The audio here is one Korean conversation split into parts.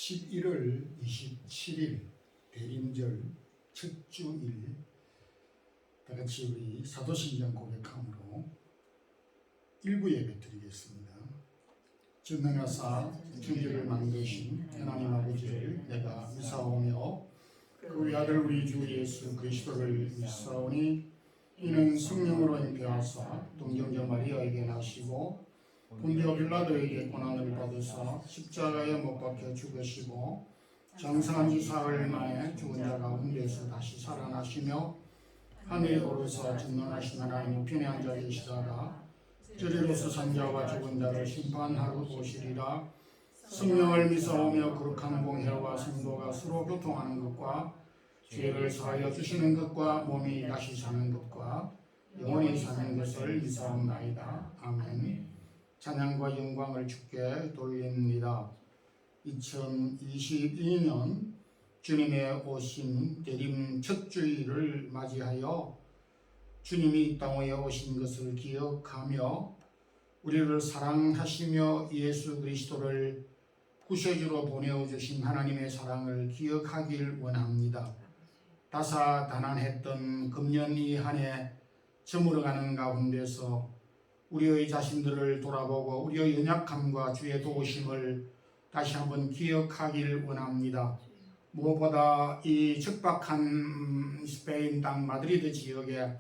11월 27일 대림절 첫 주일 다같이 우리 사도신경 고백함으로 일부 예배 드리겠습니다. 전능하사 천지를 만드신 하나님 아버지를 내가 믿사오며 그 외아들 우리 주 예수 그리스도를 믿사오니 이는 성령으로 잉태하사 동정녀 마리아에게 나시고 본디오 빌라도에게 고난을 받으사 십자가에 못 박혀 죽으시고 장사한 지 사흘 만에 죽은 자 가운데서 다시 살아나시며 하늘에 오르사 전능하신 하나님 우편에 앉아 계시다가 저리로서 산자와 죽은 자를 심판하러 오시리라. 성령을 믿사오며 거룩한 공회와 성도가 서로 교통하는 것과 죄를 사하여 주시는 것과 몸이 다시 사는 것과 영원히 사는 것을 믿사옵나이다. 아멘. 찬양과 영광을 주께 돌립니다. 2022년 주님의 오신 대림 첫 주일을 맞이하여 주님이 이 땅에 오신 것을 기억하며 우리를 사랑하시며 예수 그리스도를 구세주로 보내주신 하나님의 사랑을 기억하길 원합니다. 다사다난했던 금년 이 한 해 저물어가는 가운데서 우리의 자신들을 돌아보고 우리의 연약함과 주의 도우심을 다시 한번 기억하길 원합니다. 무엇보다 이 척박한 스페인 땅 마드리드 지역에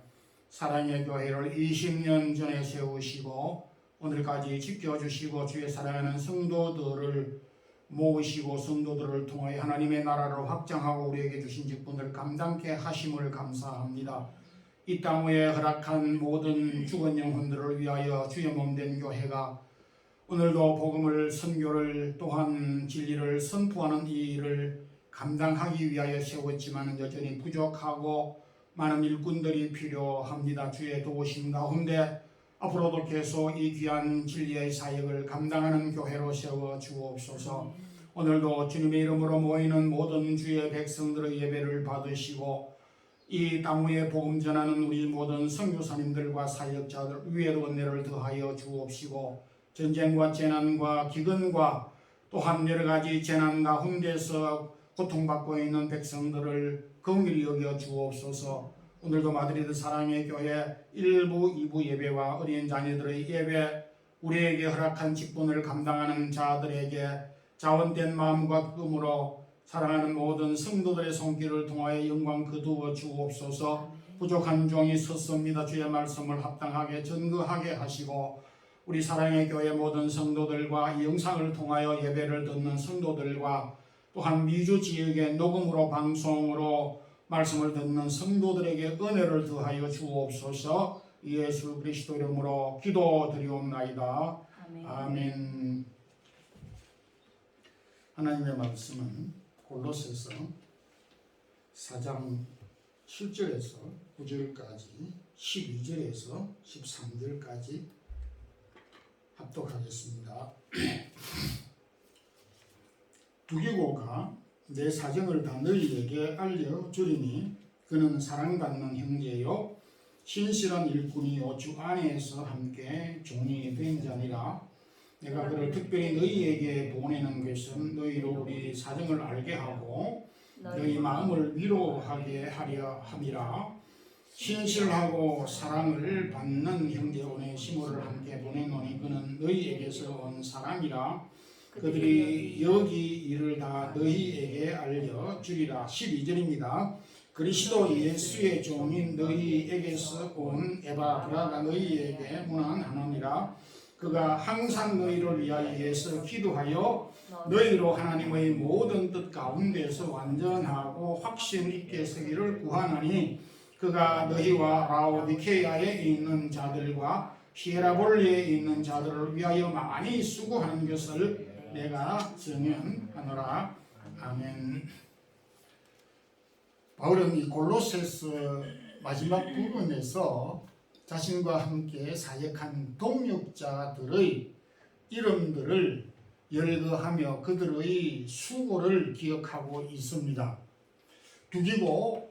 사랑의 교회를 20년 전에 세우시고 오늘까지 지켜주시고 주의 사랑하는 성도들을 모으시고 성도들을 통하여 하나님의 나라를 확장하고 우리에게 주신 직분을 감당케 하심을 감사합니다. 이 땅 위에 허락한 모든 죽은 영혼들을 위하여 주의 몸된 교회가 오늘도 복음을 선교를 또한 진리를 선포하는 이 일을 감당하기 위하여 세웠지만 여전히 부족하고 많은 일꾼들이 필요합니다. 주의 도우심 가운데 앞으로도 계속 이 귀한 진리의 사역을 감당하는 교회로 세워 주옵소서. 오늘도 주님의 이름으로 모이는 모든 주의 백성들의 예배를 받으시고 이 땅 위에 복음 전하는 우리 모든 선교사님들과 사역자들 위에도 은혜를 더하여 주옵시고 전쟁과 재난과 기근과 또한 여러 가지 재난 가운데서 고통받고 있는 백성들을 긍휼히 여겨 주옵소서. 오늘도 마드리드 사랑의 교회 1부, 2부 예배와 어린 자녀들의 예배 우리에게 허락한 직분을 감당하는 자들에게 자원된 마음과 꿈으로 사랑하는 모든 성도들의 손길을 통하여 영광 거두어 주옵소서. 부족한 종이 섰습니다. 주의 말씀을 합당하게 전거하게 하시고 우리 사랑의 교회 모든 성도들과 이 영상을 통하여 예배를 듣는 성도들과 또한 미주 지역의 녹음으로 방송으로 말씀을 듣는 성도들에게 은혜를 더하여 주옵소서. 예수 그리스도 이름으로 기도드리옵나이다. 아멘. 하나님의 말씀은 골로새서 4장 7절에서 9절까지 12절에서 13절까지 합독하겠습니다. 두기고가 내 사정을 다 너희에게 알려주리니 그는 사랑받는 형제요 신실한 일꾼이요 주 안에서 함께 종이 된 자니라. 내가 그를 특별히 너희에게 보내는 것은 너희로 우리 사정을 알게 하고 너희 마음을 위로하게 하려 함이라. 신실하고 사랑을 받는 형제 오네시모를 함께 보내노니 그는 너희에게서 온 사람이라. 그들이 여기 일을 다 너희에게 알려주리라. 12절입니다. 그리스도 예수의 종인 너희에게서 온 에바브라가 너희에게 문안하느니라. 그가 항상 너희를 위하여서 기도하여 너희로 하나님의 모든 뜻 가운데서 완전하고 확신 있게 서기를 구하나니 그가 너희와 라오디케아에 있는 자들과 히에라볼리에 있는 자들을 위하여 많이 수고하는 것을 내가 증언하노라. 아멘. 바울은 이 골로새서 마지막 부분에서 자신과 함께 사역한 동역자들의 이름들을 열거하며 그들의 수고를 기억하고 있습니다. 두기고,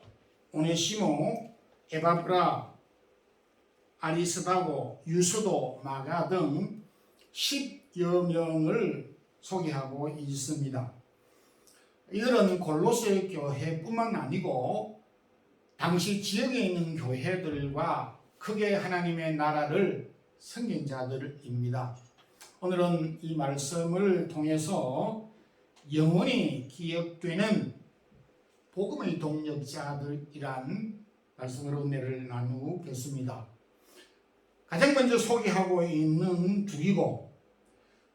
오네시모, 에바브라, 아리스다고, 유스도, 마가 등 10여 명을 소개하고 있습니다. 이들은 골로새 교회뿐만 아니고 당시 지역에 있는 교회들과 크게 하나님의 나라를 섬긴 자들입니다. 오늘은 이 말씀을 통해서 영원히 기억되는 복음의 동력자들이란 말씀으로 은혜를 나누겠습니다. 가장 먼저 소개하고 있는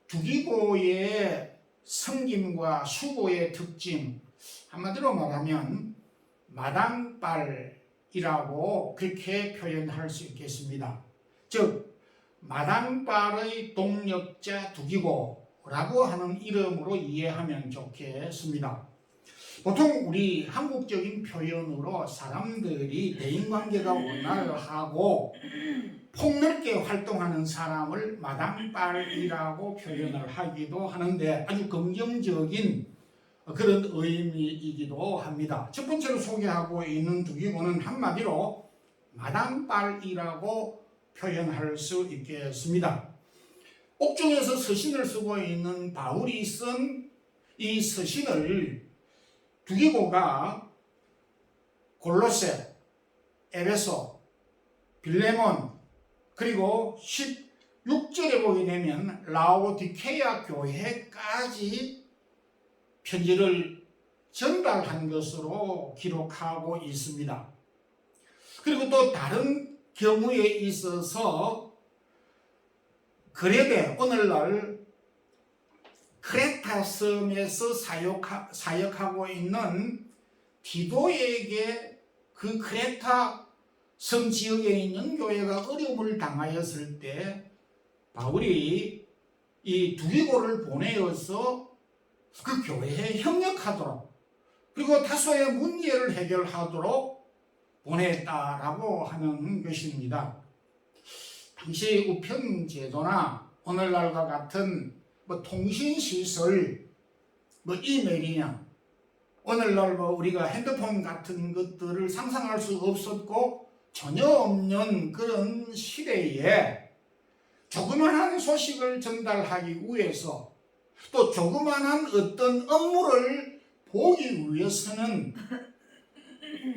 두기고의 섬김과 수고의 특징, 한마디로 말하면 마당발이라고 그렇게 표현할 수 있겠습니다. 즉 마당발의 동력자 두기고라고 하는 이름으로 이해하면 좋겠습니다. 보통 우리 한국적인 표현으로 사람들이 대인관계가 원활하고 폭넓게 활동하는 사람을 마당발이라고 표현을 하기도 하는데 아주 긍정적인 그런 의미이기도 합니다. 첫 번째로 소개하고 있는 두기고는 한마디로 마당발이라고 표현할 수 있겠습니다. 옥중에서 서신을 쓰고 있는 바울이 쓴 이 서신을 두기고가 골로새, 에베소, 빌레몬 그리고 16절에 보게 되면 라오디케아 교회까지 편지를 전달한 것으로 기록하고 있습니다. 그리고 또 다른 경우에 있어서 그레데, 오늘날 크레타 섬에서 사역하고 있는 디도에게 그 크레타 섬 지역에 있는 교회가 어려움을 당하였을 때 바울이 이 두기고를 보내어서 그 교회에 협력하도록 그리고 다소의 문제를 해결하도록 보냈다라고 하는 것입니다. 당시 우편제도나 오늘날과 같은 통신시설, 이메일이냐 오늘날 우리가 핸드폰 같은 것들을 상상할 수 없었고 전혀 없는 그런 시대에 조그만한 소식을 전달하기 위해서 또 조그만한 어떤 업무를 보기 위해서는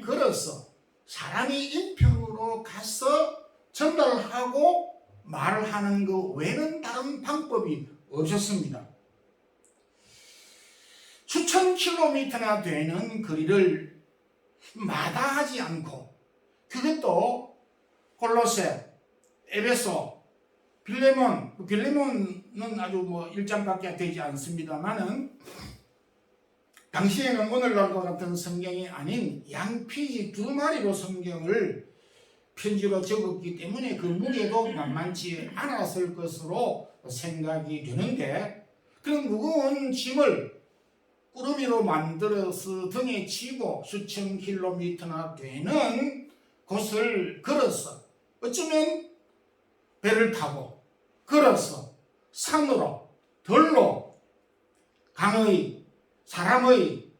걸어서 사람이 인편으로 가서 전달하고 말을 하는 것 외에는 다른 방법이 없었습니다. 수천 킬로미터나 되는 거리를 마다하지 않고 그것도 골로새, 에베소, 빌레몬은 아주 일장밖에 되지 않습니다만은 당시에는 오늘날과 같은 성경이 아닌 양피지 2마리로 성경을 편지로 적었기 때문에 그 무게도 만만치 않았을 것으로 생각이 되는데 그런 무거운 짐을 꾸러미로 만들어서 등에 지고 수천 킬로미터나 되는 곳을 걸어서 어쩌면 배를 타고 걸어서 산으로 들로 강의, 사람의,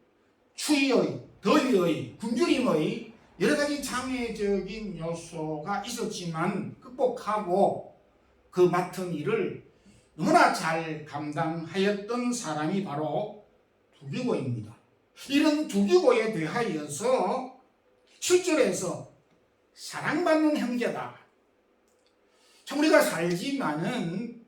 추위의, 더위의, 굶주림의 여러 가지 장애적인 요소가 있었지만 극복하고 그 맡은 일을 너무나 잘 감당하였던 사람이 바로 두기고입니다. 이런 두기고에 대하여서 7절에서 사랑받는 형제다. 참 우리가 살지만은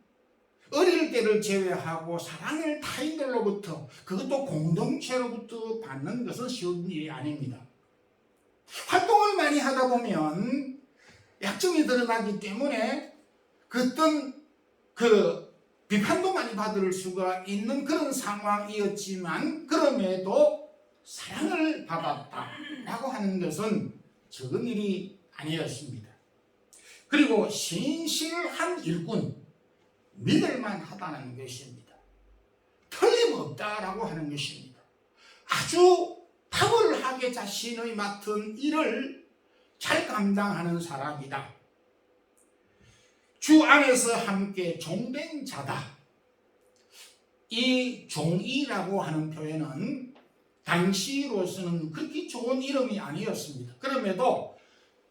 어릴 때를 제외하고 사랑을 타인들로부터 그것도 공동체로부터 받는 것은 쉬운 일이 아닙니다. 활동을 많이 하다 보면 약점이 드러나기 때문에 어떤 비판도 많이 받을 수가 있는 그런 상황이었지만 그럼에도 사랑을 받았다라고 하는 것은 적은 일이 아니었습니다. 그리고 신실한 일꾼, 믿을만하다는 것입니다. 틀림없다라고 하는 것입니다. 아주 탁월하게 자신의 맡은 일을 잘 감당하는 사람이다. 주 안에서 함께 종된 자다. 이 종이라고 하는 표현은 당시로서는 그렇게 좋은 이름이 아니었습니다. 그럼에도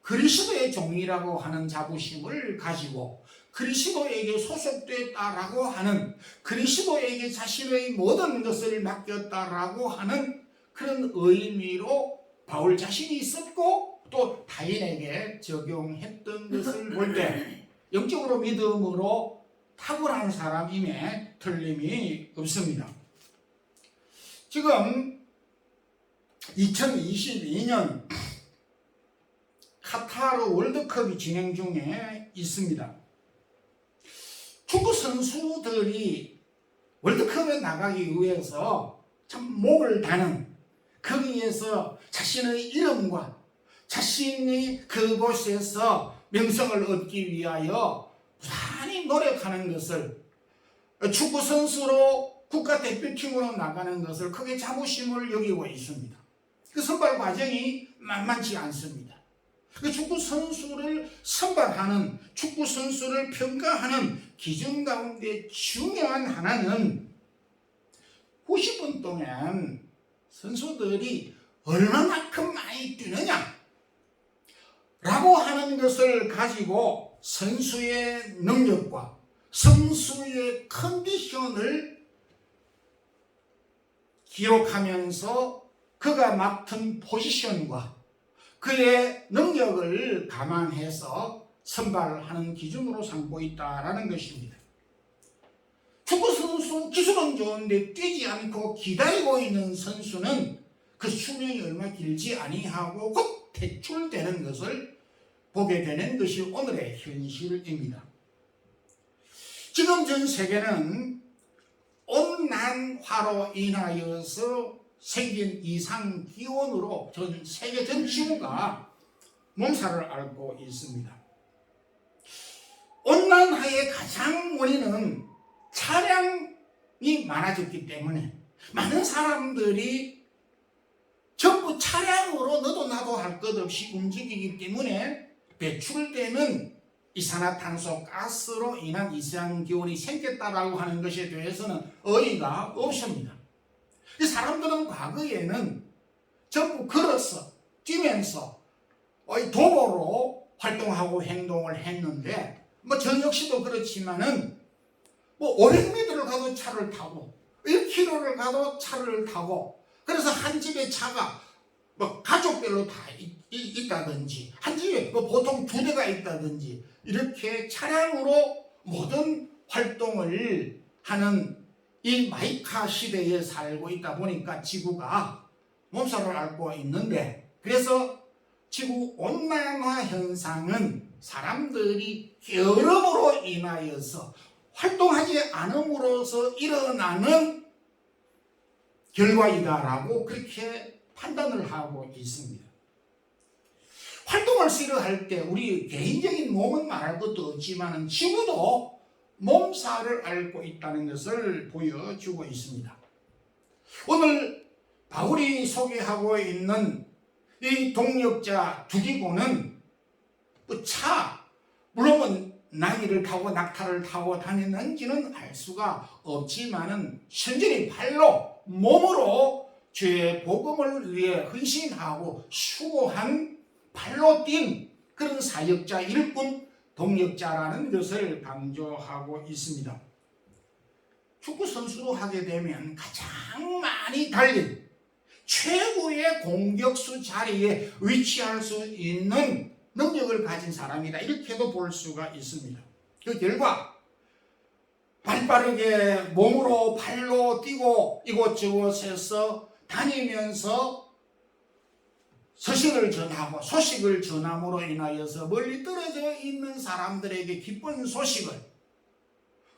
그리스도의 종이라고 하는 자부심을 가지고 그리스도에게 소속됐다라고 하는, 그리스도에게 자신의 모든 것을 맡겼다라고 하는 그런 의미로 바울 자신이 있었고 또 타인에게 적용했던 것을 볼 때 영적으로 믿음으로 탁월한 사람임에 틀림이 없습니다. 지금 2022년 카타르 월드컵이 진행 중에 있습니다. 축구 선수들이 월드컵에 나가기 위해서 참 목을 다는, 거기에서 자신의 이름과 자신이 그곳에서 명성을 얻기 위하여 무한히 노력하는 것을, 축구 선수로 국가대표팀으로 나가는 것을 크게 자부심을 여기고 있습니다. 그 선발 과정이 만만치 않습니다. 그 축구 선수를 선발하는, 축구 선수를 평가하는 기준 가운데 중요한 하나는 90분 동안 선수들이 얼마만큼 많이 뛰느냐 라고 하는 것을 가지고 선수의 능력과 선수의 컨디션을 기록하면서 그가 맡은 포지션과 그의 능력을 감안해서 선발하는 기준으로 삼고 있다라는 것입니다. 축구 선수 기술은 좋은데 뛰지 않고 기다리고 있는 선수는 그 수명이 얼마 길지 아니하고 곧 퇴출되는 것을 보게 되는 것이 오늘의 현실입니다. 지금 전 세계는 온난화로 인하여서 생긴 이상 기온으로 전 세계 전 지구가 몸살을 앓고 있습니다. 온난화의 가장 원인은 차량이 많아졌기 때문에 많은 사람들이 전부 차량으로 너도 나도 할 것 없이 움직이기 때문에 배출되는 이산화탄소 가스로 인한 이상기온이 생겼다라고 하는 것에 대해서는 어이가 없습니다. 사람들은 과거에는 전부 걸어서 뛰면서 도보로 활동하고 행동을 했는데 저 역시도 그렇지만은 500m를 가도 차를 타고 1km를 가도 차를 타고, 그래서 한 집에 차가 가족별로 다 있다든지 한 집에 보통 2대가 있다든지 이렇게 차량으로 모든 활동을 하는 이 마이카 시대에 살고 있다 보니까 지구가 몸살을 앓고 있는데, 그래서 지구 온난화 현상은 사람들이 게으름으로 인하여서 활동하지 않음으로써 일어나는 결과이다라고 그렇게 판단을 하고 있습니다. 활동을 싫어할 때 우리 개인적인 몸은 말할 것도 없지만 지구도 몸살을 앓고 있다는 것을 보여주고 있습니다. 오늘 바울이 소개하고 있는 이 동력자 두기고는 물론 나귀를 타고 낙타를 타고 다녔는지는 알 수가 없지만은 현저히 발로 몸으로 죄의 복음을 위해 헌신하고 수고한 발로 뛴 그런 사역자, 일꾼, 동력자라는 것을 강조하고 있습니다. 축구 선수로 하게 되면 가장 많이 달린 최고의 공격수 자리에 위치할 수 있는 능력을 가진 사람이다, 이렇게도 볼 수가 있습니다. 그 결과 발빠르게 몸으로 발로 뛰고 이곳저곳에서 다니면서 소식을 전함으로 인하여서 멀리 떨어져 있는 사람들에게 기쁜 소식을,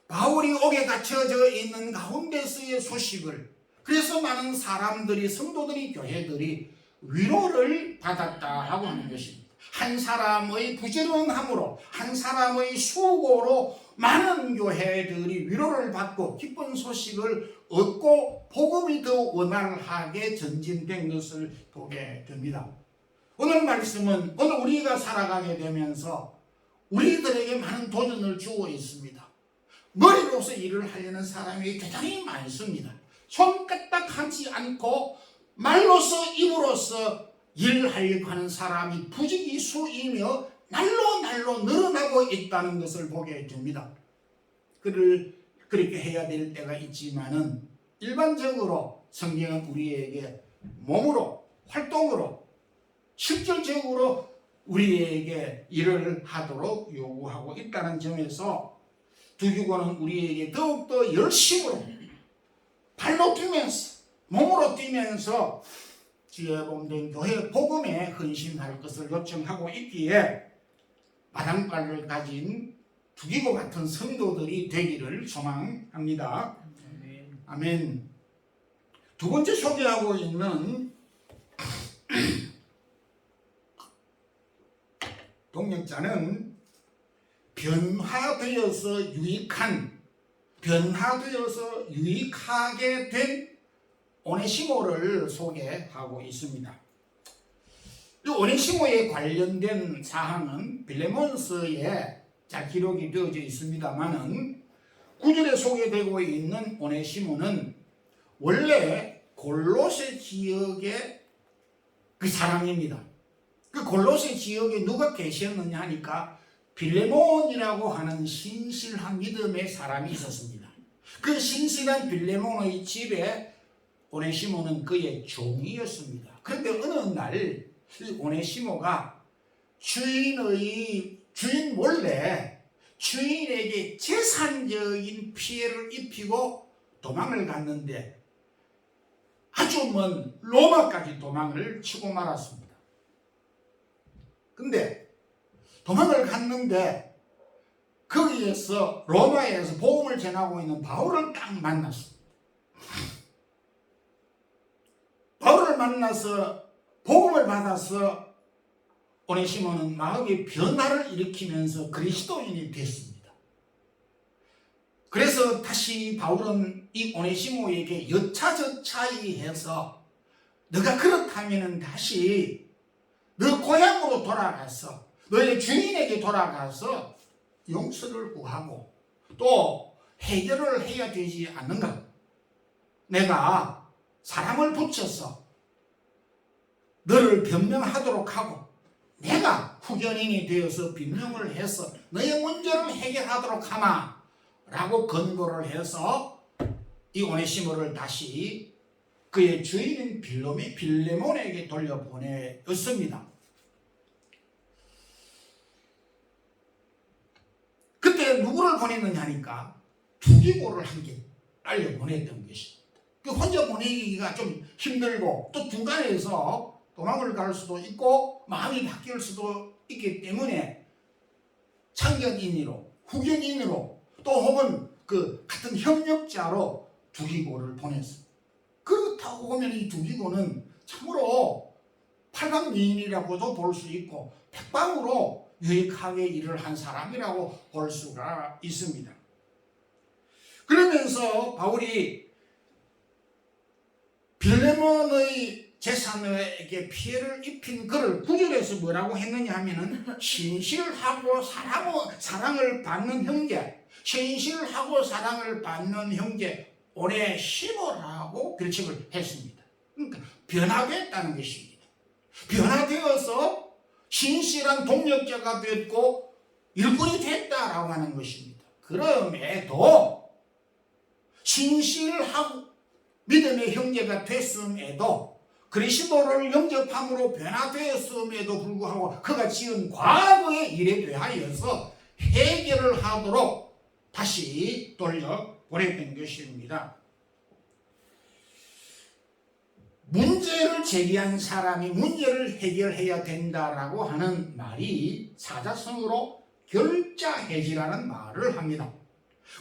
바울이 옥에 갇혀져 있는 가운데서의 소식을, 그래서 많은 사람들이, 성도들이, 교회들이 위로를 받았다라고 하는 것입니다. 한 사람의 부지런함으로, 한 사람의 수고로 많은 교회들이 위로를 받고 기쁜 소식을 얻고 복음이 더 원활하게 전진된 것을 보게 됩니다. 오늘 말씀은 오늘 우리가 살아가게 되면서 우리들에게 많은 도전을 주고 있습니다. 머리로서 일을 하려는 사람이 대단히 많습니다. 손까딱하지 않고 말로서, 입으로서 일을 하려고 하는 사람이 부지기수이며 날로 늘어나고 있다는 것을 보게 됩니다. 그렇게 해야 될 때가 있지만은 일반적으로 성경은 우리에게 몸으로, 활동으로, 실질적으로 우리에게 일을 하도록 요구하고 있다는 점에서 두기고는 우리에게 더욱더 열심으로 발로 뛰면서, 몸으로 뛰면서 지혜범된 교회 복음에 헌신할 것을 요청하고 있기에 마당발을 가진 두기고 같은 성도들이 되기를 소망합니다. 아멘. 두 번째 소개하고 있는 동역자는 변화되어서 유익하게 된 오네시모를 소개하고 있습니다. 이 오네시모에 관련된 사항은 빌레몬서에 잘 기록이 되어져 있습니다만은 9절에 소개되고 있는 오네시모는 원래 골로새 지역의 그 사람입니다. 그 골로새 지역에 누가 계셨느냐 하니까 빌레몬이라고 하는 신실한 믿음의 사람이 있었습니다. 그 신실한 빌레몬의 집에 오네시모는 그의 종이었습니다. 그런데 어느 날 오네시모가 주인 몰래 주인에게 재산적인 피해를 입히고 도망을 갔는데 아주 먼 로마까지 도망을 치고 말았습니다. 근데 도망을 갔는데 거기에서 로마에서 복음을 전하고 있는 바울을 딱 만났습니다. 바울을 만나서 복음을 받아서 오네시모는 마음의 변화를 일으키면서 그리스도인이 됐습니다. 그래서 다시 바울은 이 오네시모에게 여차저차이해서 너가 그렇다면 다시 너 고향으로 돌아가서 너의 주인에게 돌아가서 용서를 구하고 또 해결을 해야 되지 않는가? 내가 사람을 붙여서 너를 변명하도록 하고 내가 후견인이 되어서 변명을 해서 너의 문제를 해결하도록 하마 라고 권고를 해서 이 오네시모를 다시 그의 주인인 빌레몬에게 돌려보내었습니다. 그때 누구를 보냈느냐 하니까 두기고를 함께 빨려 보냈던 것입니다. 혼자 보내기가 좀 힘들고 또 중간에서 도망을 갈 수도 있고 마음이 바뀔 수도 있기 때문에 참견인으로 후견인으로 또 혹은 그 같은 협력자로 두기고를 보냈습니다. 그렇다고 보면 이 두기고는 참으로 팔방미인이라고도 볼 수 있고 백방으로 유익하게 일을 한 사람이라고 볼 수가 있습니다. 그러면서 바울이 빌레몬의 재산에게 피해를 입힌 그를 9절에서 뭐라고 했느냐 하면은 신실하고 사랑을 받는 형제, 신실하고 사랑을 받는 형제 오네시모라고 별칭을 했습니다. 그러니까 변화됐다는 것입니다. 변화되어서 신실한 동역자가 됐고 일꾼이 됐다라고 하는 것입니다. 그럼에도 신실하고 믿음의 형제가 됐음에도 그리스도를 영접함으로 변화되었음에도 불구하고 그가 지은 과거의 일에 대하여서 해결을 하도록 다시 돌려보냈던 것입니다. 문제를 제기한 사람이 문제를 해결해야 된다라고 하는 말이 사자성어로 결자해지라는 말을 합니다.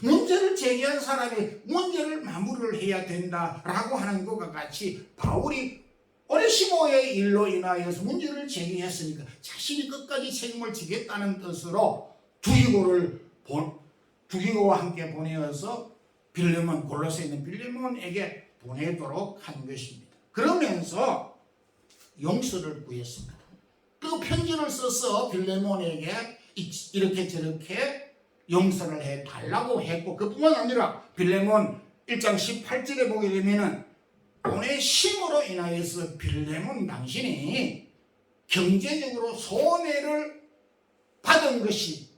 문제를 제기한 사람이 문제를 마무리를 해야 된다라고 하는 것과 같이 바울이 오네시모의 일로 인하여서 문제를 제기했으니까 자신이 끝까지 책임을 지겠다는 뜻으로 두기고와 함께 보내어서 골로새에 있는 빌레몬에게 보내도록 한 것입니다. 그러면서 용서를 구했습니다. 그 편지를 써서 빌레몬에게 이렇게 저렇게 용서를 해달라고 했고 그뿐만 아니라 빌레몬 1장 18절에 보게 되면은 오네시모로 인하여서 빌레몬 당신이 경제적으로 손해를 받은 것이,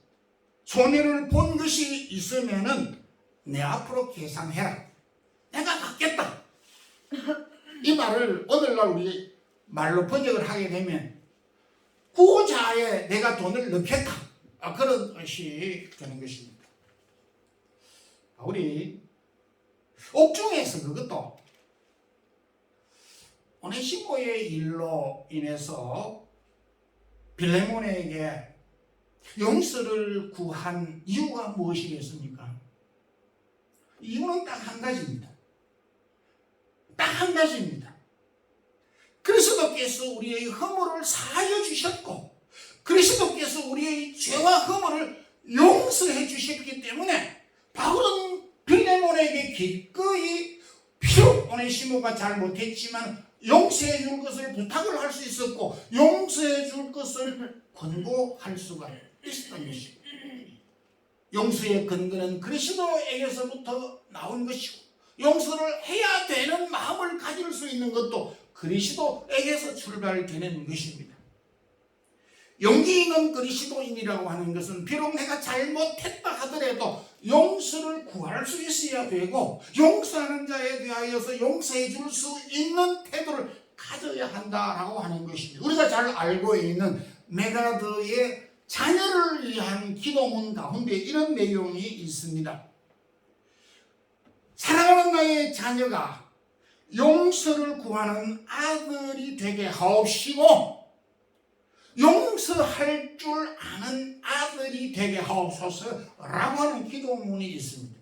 손해를 본 것이 있으면은 내 앞으로 계산해라. 내가 갚겠다. 이 말을 오늘날 우리 말로 번역을 하게 되면 구자에 내가 돈을 넣겠다. 그런 뜻이 되는 것입니다. 우리 옥중에서 그것도 오네시모의 일로 인해서 빌레몬에게 용서를 구한 이유가 무엇이겠습니까? 이유는 딱 한 가지입니다. 딱 한 가지입니다. 그리스도께서 우리의 허물을 사하여 주셨고, 그리스도께서 우리의 죄와 허물을 용서해 주셨기 때문에 바울은 빌레몬에게 기꺼이 비록 오네시모가 잘못했지만 용서해 줄 것을 부탁을 할 수 있었고, 용서해 줄 것을 권고할 수가 있었던 것입니다. 용서의 근거는 그리스도에게서부터 나온 것이고, 용서를 해야 되는 마음을 가질 수 있는 것도 그리스도에게서 출발되는 것입니다. 용기 있는 그리스도인이라고 하는 것은 비록 내가 잘못했다 하더라도 용서를 구할 수 있어야 되고, 용서하는 자에 대하여서 용서해 줄 수 있는 태도를 가져야 한다라고 하는 것입니다. 우리가 잘 알고 있는 메가드의 자녀를 위한 기도문 가운데 이런 내용이 있습니다. 사랑하는 나의 자녀가 용서를 구하는 아들이 되게 하옵시고, 용서할 줄 아는 아들이 되게 하옵소서라고 하는 기도문이 있습니다.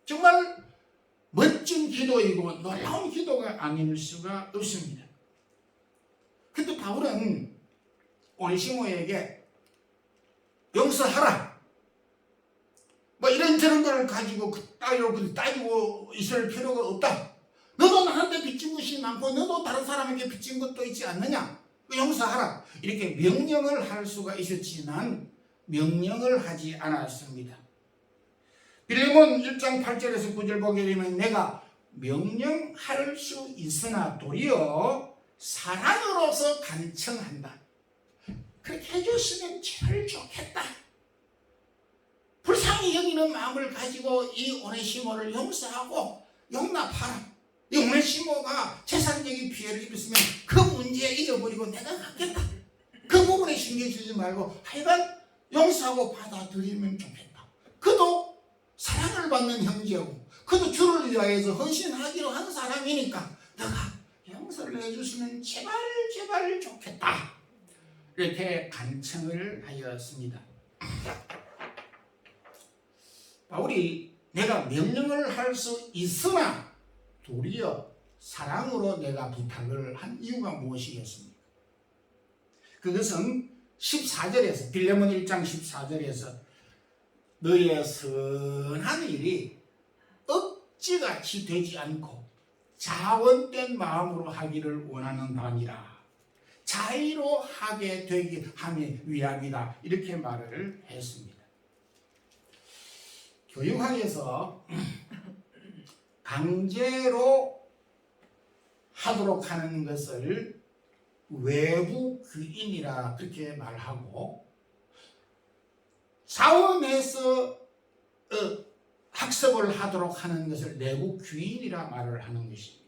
정말 멋진 기도이고 놀라운 기도가 아닐 수가 없습니다. 근데 바울은 오네시모에게 용서하라, 뭐 이런저런 걸 가지고 따지고 있을 필요가 없다. 너도 나한테 빚진 것이 많고 너도 다른 사람에게 빚진 것도 있지 않느냐, 용서하라, 이렇게 명령을 할 수가 있었지만 명령을 하지 않았습니다. 빌레몬 1장 8절에서 9절 보게 되면 내가 명령할 수 있으나 도리어 사랑으로서 간청한다. 그렇게 해줬으면 제일 좋겠다. 불쌍히 여기는 마음을 가지고 이 오네시모를 용서하고 용납하라. 이 오네시모가 재산적인 피해를 입었으면 그 문제 잊어버리고 내가 갖겠다. 그 부분에 신경 쓰지 말고 하여간 용서하고 받아들이면 좋겠다. 그도 사랑을 받는 형제고, 그도 주를 위하여서 헌신하기로 한 사람이니까 너가 용서를 해주시면 제발 좋겠다. 이렇게 간청을 하였습니다. 바울이 내가 명령을 할 수 있으나 도리어 사랑으로 내가 부탁을 한 이유가 무엇이겠습니까? 그것은 14절에서 빌레몬 1장 14절에서 너의 선한 일이 억지같이 되지 않고 자원된 마음으로 하기를 원하는 바니라. 자의로 하게 되기 함이 위함이다. 이렇게 말을 했습니다. 교육학에서 강제로 하도록 하는 것을 외부 규인이라 그렇게 말하고, 사원에서 학습을 하도록 하는 것을 내부 규인이라 말을 하는 것입니다.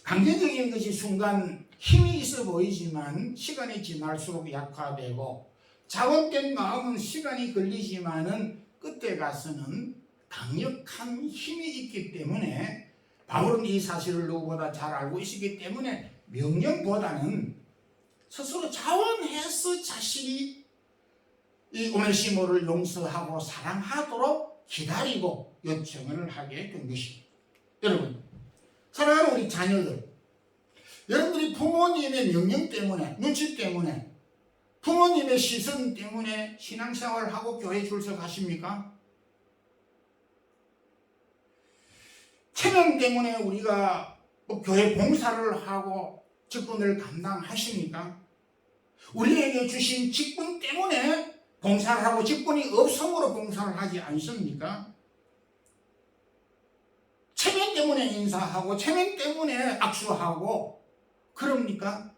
강제적인 것이 순간 힘이 있어 보이지만 시간이 지날수록 약화되고, 자원된 마음은 시간이 걸리지만은 끝에 가서는 강력한 힘이 있기 때문에 바울은 이 사실을 누구보다 잘 알고 있기 때문에 명령보다는 스스로 자원해서 자신이 이 오네시모를 용서하고 사랑하도록 기다리고 요청을 하게 된 것입니다. 여러분, 사랑하는 우리 자녀들, 여러분들이 부모님의 명령 때문에, 눈치 때문에, 부모님의 시선 때문에 신앙생활을 하고 교회 줄서 가십니까? 체면 때문에 우리가 교회 봉사를 하고 직분을 감당하십니까? 우리에게 주신 직분 때문에 봉사를 하고 직분이 없음으로 봉사를 하지 않습니까? 체면 때문에 인사하고 체면 때문에 악수하고 그럽니까?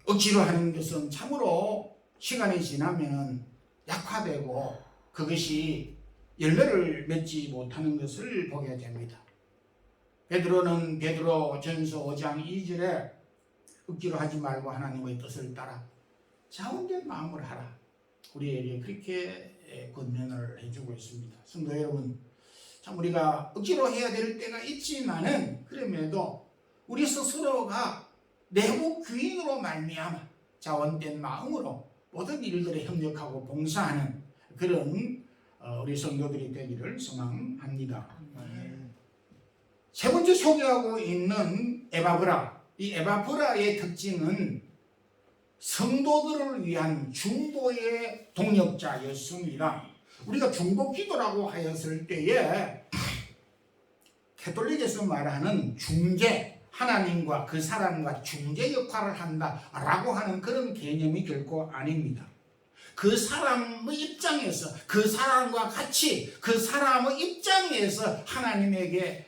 억지로 하는 것은 참으로 시간이 지나면 약화되고 그것이 열매를 맺지 못하는 것을 보게 됩니다. 베드로는 베드로 전서 5장 2절에 억지로 하지 말고 하나님의 뜻을 따라 자원된 마음을 하라. 우리에게 그렇게 권면을 해주고 있습니다. 성도 여러분, 참 우리가 억지로 해야 될 때가 있지만은 그럼에도 우리 스스로가 내부 귀인으로 말미암아 자원된 마음으로 모든 일들에 협력하고 봉사하는 그런 우리 성도들이 되기를 소망합니다. 세 번째 소개하고 있는 에바브라, 이 에바브라의 특징은 성도들을 위한 중보의 동력자였습니다. 우리가 중보 기도라고 하였을 때에 캐톨릭에서 말하는 중재, 하나님과 그 사람과 중재 역할을 한다라고 하는 그런 개념이 결코 아닙니다. 그 사람의 입장에서, 그 사람과 같이 그 사람의 입장에서 하나님에게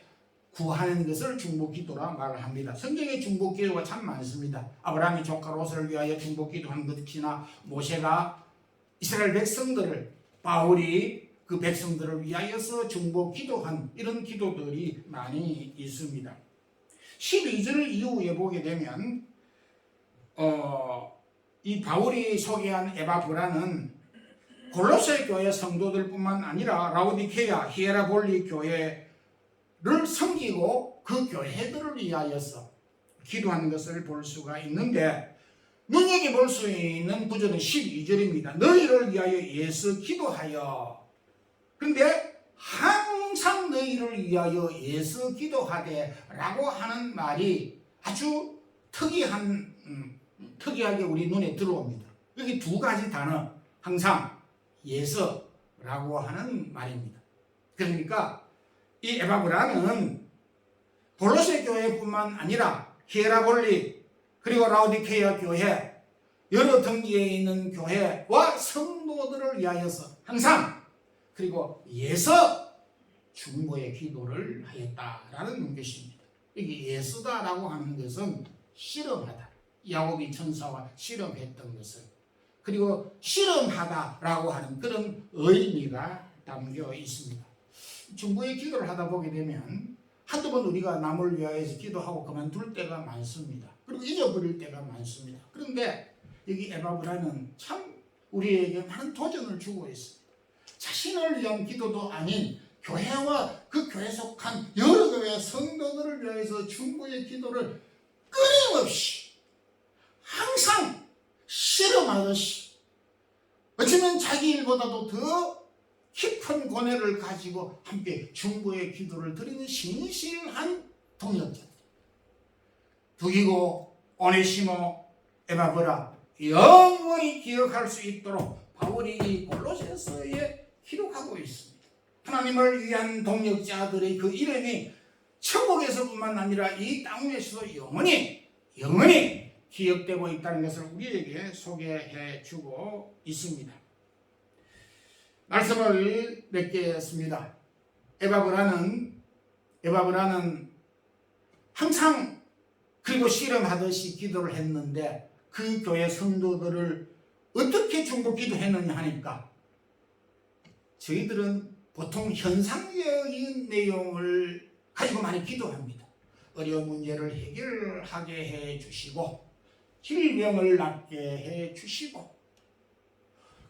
구하는 것을 중보기도라 말을 합니다. 성경에 중보기도가 참 많습니다. 아브라함이 조카 롯을 위하여 중보기도한 것이나 모세가 이스라엘 백성들을, 바울이 그 백성들을 위하여서 중보기도한 이런 기도들이 많이 있습니다. 12절 이후에 보게 되면 이 바울이 소개한 에바브라는 골로새 교회 성도들뿐만 아니라 라오디케아, 히에라볼리 교회를 섬기고 그 교회들을 위하여서 기도하는 것을 볼 수가 있는데, 능력이 볼 수 있는 구절은 12절입니다. 너희를 위하여 예수 기도하여. 그런데 항상 너희를 위하여 예수 기도하되 라고 하는 말이 아주 특이하게 우리 눈에 들어옵니다. 여기 두 가지 단어, 항상, 예수라고 하는 말입니다. 그러니까 이 에바브라는 골로새 교회뿐만 아니라 히에라볼리 그리고 라오디케아 교회, 여러 등지에 있는 교회와 성도들을 위하여서 항상, 그리고 예수 중보의 기도를 하였다라는 것입니다. 여기 예수다라고 하는 것은 실험하다, 야곱이 천사와 실험했던 것을, 그리고 실험하다라고 하는 그런 의미가 담겨 있습니다. 중보의 기도를 하다 보게 되면 한두 번 우리가 남을 위하여서 기도하고 그만둘 때가 많습니다. 그리고 잊어버릴 때가 많습니다. 그런데 여기 에바브라는 참 우리에게 많은 도전을 주고 있습니다. 자신을 위한 기도도 아닌 교회와 그 교회에 속한 여러 교회 성도들을 위해서 중보의 기도를 끊임없이 항상 실험하듯이, 어쩌면 자기 일보다도 더 깊은 고뇌를 가지고 함께 중보의 기도를 드리는 신실한 동역자들, 두기고, 오네시모, 에바브라 영원히 기억할 수 있도록 바울이 골로새서에 기록하고 있습니다. 하나님을 위한 동역자들의 그 이름이 천국에서뿐만 아니라 이 땅 위에서도 영원히 기억되고 있다는 것을 우리에게 소개해 주고 있습니다. 말씀을 맺겠습니다. 에바브라는 항상 그리고 실험하듯이 기도를 했는데 그 교회 성도들을 어떻게 중보 기도했느냐 하니까, 저희들은 보통 현상적인 내용을 가지고 많이 기도합니다. 어려운 문제를 해결하게 해 주시고, 질병을 낫게 해 주시고,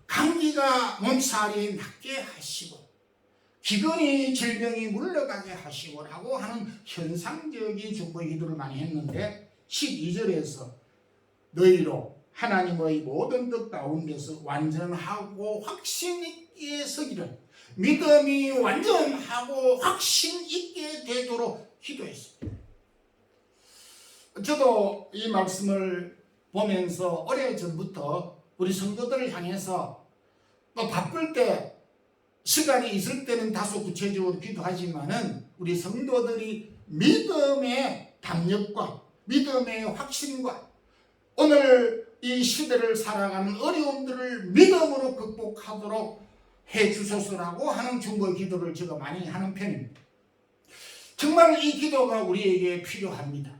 감기가 몸살이 낫게 하시고, 기근이 질병이 물러가게 하시고라고 하는 현상적인 중보의 기도를 많이 했는데, 12절에서 너희로 하나님의 모든 뜻 가운데서 완전하고 확신 있게 서기를, 믿음이 완전하고 확신 있게 되도록 기도했습니다. 저도 이 말씀을 보면서 오래전부터 우리 성도들을 향해서 또 바쁠 때, 시간이 있을 때는 다소 구체적으로 기도하지만은 우리 성도들이 믿음의 담력과 믿음의 확신과 오늘 이 시대를 살아가는 어려움들을 믿음으로 극복하도록 해 주소서라고 하는 중보의 기도를 제가 많이 하는 편입니다. 정말 이 기도가 우리에게 필요합니다.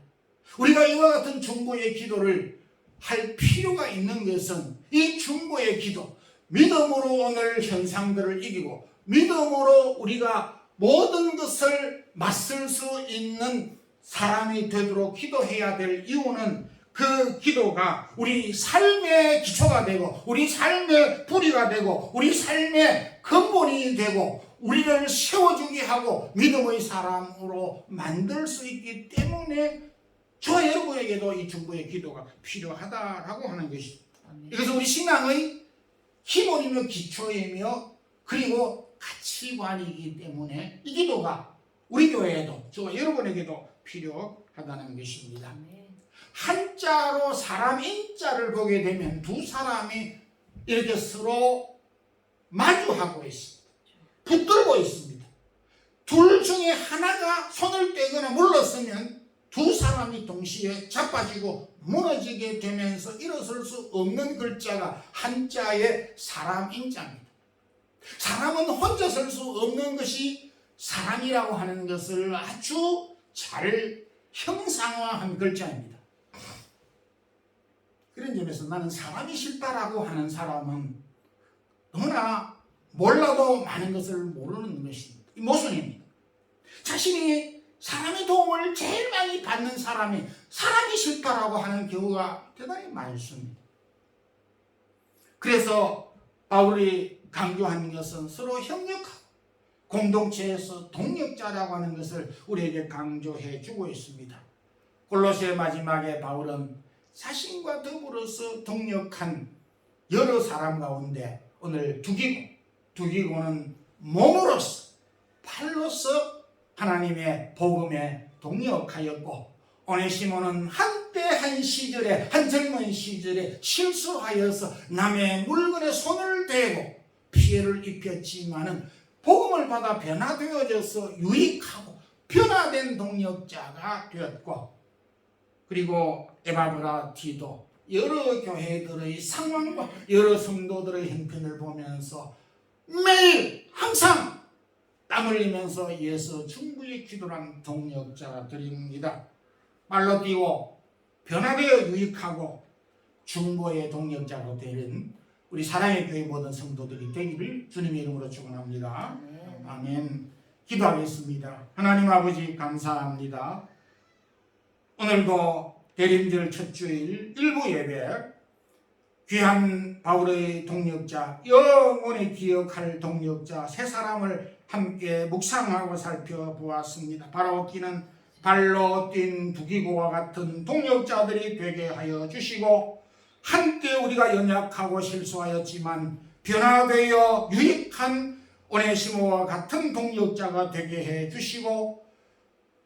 우리가 이와 같은 중보의 기도를 할 필요가 있는 것은 이 중보의 기도, 믿음으로 오늘 현상들을 이기고 믿음으로 우리가 모든 것을 맞설 수 있는 사람이 되도록 기도해야 될 이유는 그 기도가 우리 삶의 기초가 되고 우리 삶의 뿌리가 되고 우리 삶의 근본이 되고 우리를 세워주게 하고 믿음의 사람으로 만들 수 있기 때문에 저와 여러분에게도 이 중보의 기도가 필요하다라고 하는 것입니다. 이것은 우리 신앙의 기본이며 기초이며 그리고 가치관이기 때문에 이 기도가 우리 교회에도 저와 여러분에게도 필요하다는 것입니다. 한자로 사람 인자를 보게 되면 두 사람이 이렇게 서로 마주하고 있습니다. 붙들고 있습니다. 둘 중에 하나가 손을 떼거나 물러서면 두 사람이 동시에 자빠지고 무너지게 되면서 일어설 수 없는 글자가 한자의 사람 인자입니다. 사람은 혼자 설 수 없는 것이 사람이라고 하는 것을 아주 잘 형상화한 글자입니다. 그런 점에서 나는 사람이 싫다라고 하는 사람은 너무나 몰라도 많은 것을 모르는 것입니다. 이 모순입니다. 자신이 사람의 도움을 제일 많이 받는 사람이 사람이 싫다라고 하는 경우가 대단히 많습니다. 그래서 바울이 강조하는 것은 서로 협력하고 공동체에서 동력자라고 하는 것을 우리에게 강조해 주고 있습니다. 골로새 마지막에 바울은 자신과 더불어서 동력한 여러 사람 가운데 오늘 두기고는 몸으로서 팔로서 하나님의 복음에 동력하였고 오네시모는 한때 한 시절에 한 젊은 시절에 실수하여서 남의 물건에 손을 대고 피해를 입혔지만은 복음을 받아 변화되어져서 유익하고 변화된 동력자가 되었고 그리고 에바브라티도 여러 교회들의 상황과 여러 성도들의 형편을 보면서 매일 항상 땀 흘리면서 위해서 충분히 기도한 동력자들입니다. 말로 띄고 변화되어 유익하고 중보의 동력자로 되는 우리 사랑의 교회 모든 성도들이 되기를 주님의 이름으로 축원합니다. 아멘. 기도하겠습니다. 하나님 아버지 감사합니다. 오늘도 대림절 첫 주일 일부 예배 귀한 바울의 동력자 영원히 기억할 동력자 세 사람을 함께 묵상하고 살펴보았습니다. 바라옵기는 발로 뛴 두기고와 같은 동력자들이 되게 하여 주시고 한때 우리가 연약하고 실수하였지만 변화되어 유익한 오네시모와 같은 동력자가 되게 해 주시고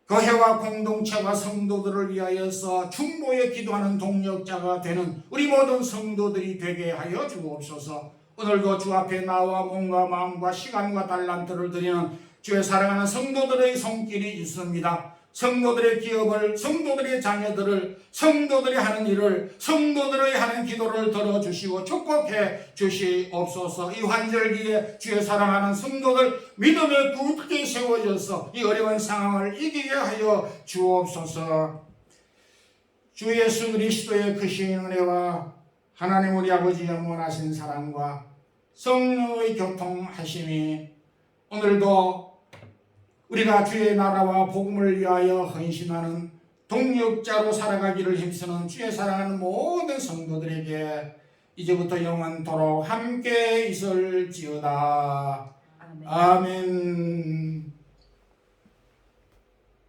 교회와 공동체와 성도들을 위하여서 중보에 기도하는 동력자가 되는 우리 모든 성도들이 되게 하여 주옵소서. 오늘도 주 앞에 나와 몸과 마음과 시간과 달란트를 드리는 주의 사랑하는 성도들의 손길이 있습니다. 성도들의 기업을, 성도들의 자녀들을, 성도들이 하는 일을, 성도들의 하는 기도를 들어주시고 축복해 주시옵소서. 이 환절기에 주의 사랑하는 성도들 믿음에 굳게 세워져서 이 어려운 상황을 이기게 하여 주옵소서. 주 예수 그리스도의 크신 은혜와 하나님 우리 아버지의 영원하신 사랑과 성령의 교통하심이 오늘도 우리가 주의 나라와 복음을 위하여 헌신하는 동력자로 살아가기를 힘쓰는 주의 사랑하는 모든 성도들에게 이제부터 영원토록 함께 있을지어다. 아멘.